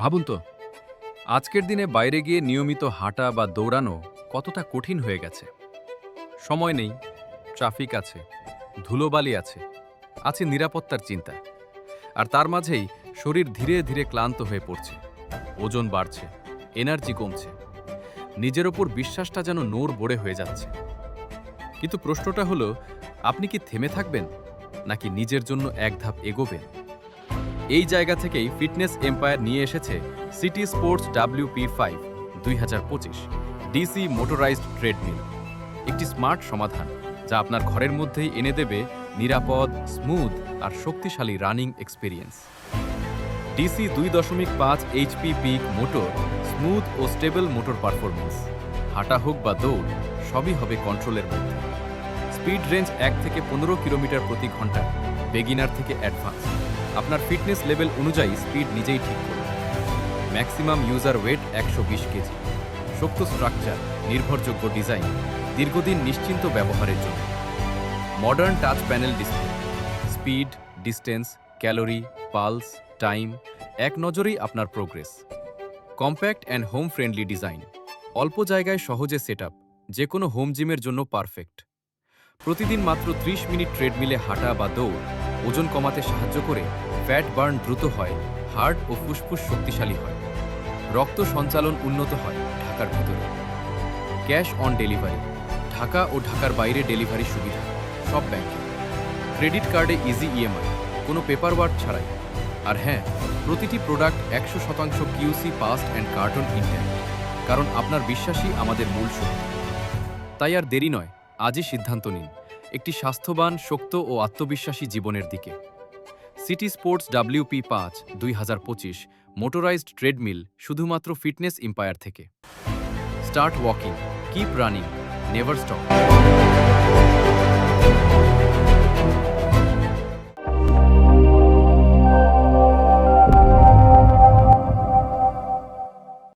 ভাবুন তো, আজকের দিনে বাইরে গিয়ে নিয়মিত হাঁটা বা দৌড়ানো কতটা কঠিন হয়ে গেছে। সময় নেই, ট্রাফিক আছে, ধুলোবালি আছে, আছে নিরাপত্তার চিন্তা। আর তার মাঝেই শরীর ধীরে ধীরে ক্লান্ত হয়ে পড়ছে, ওজন বাড়ছে, এনার্জি কমছে, নিজের ওপর বিশ্বাসটা যেন নোড় বড়ে হয়ে যাচ্ছে। কিন্তু প্রশ্নটা হলো, আপনি কি থেমে থাকবেন নাকি নিজের জন্য এক ধাপ এগোবেন? এই জায়গা থেকেই ফিটনেস এম্পায়ার নিয়ে এসেছে city sports WP5 2025 DC motorised treadmill, একটি স্মার্ট সমাধান যা আপনার ঘরের মধ্যেই এনে দেবে নিরাপদ, স্মুথ আর শক্তিশালী running experience. DC 2.5 HP peak motor, smooth ও স্টেবল মোটর পারফরমেন্স, হাঁটা হোক বা দৌড় সবই হবে কন্ট্রোলের মধ্যে। স্পিড রেঞ্জ 1 থেকে 15 কিলোমিটার প্রতি ঘন্টায়, বেগিনার থেকে অ্যাডভান্স। আপনার ফিটনেস লেভেল অনুযায়ী স্পিড নিজেই ঠিক করুন। ম্যাক্সিমাম ইউজার ওয়েট 120 কেজি, শক্ত স্ট্রাকচার, নির্ভরযোগ্য ডিজাইন, দীর্ঘদিন নিশ্চিন্ত ব্যবহারের জন্য। Modern touch panel display, speed, distance, calorie, pulse, time এক নজরেই আপনার progress. Compact and home friendly design, অল্প জায়গায় সহজে সেটআপ, যে কোনো হোম জিমের জন্য পারফেক্ট। প্রতিদিন মাত্র 30 মিনিট ট্রেডমিলে হাঁটা বা দৌড় ওজন কমাতে সাহায্য করে, ফ্যাট বার্ন দ্রুত হয়, হার্ট ও ফুসফুস শক্তিশালী হয়, রক্ত সঞ্চালন উন্নত হয় ঢাকার ভিতরে। ক্যাশ অন ডেলিভারি, ঢাকা ও ঢাকার বাইরে ডেলিভারি সুবিধা সব ব্যাংকে। ক্রেডিট কার্ডে ইজি ইএমআই, কোনো পেপার ওয়ার্ক ছাড়াই। আর হ্যাঁ, প্রতিটি product 100% QC past and carton intact, কারণ আপনার বিশ্বাসই আমাদের মূল শক্তি। তাই আর দেরি নয়, আজই সিদ্ধান্ত নিন একটি স্বাস্থ্যবান, শক্ত ও আত্মবিশ্বাসী জীবনের দিকে। City sports WP5 2025 motorised treadmill, শুধুমাত্র ফিটনেস এম্পায়ার থেকে। Start walking, keep running, never stop.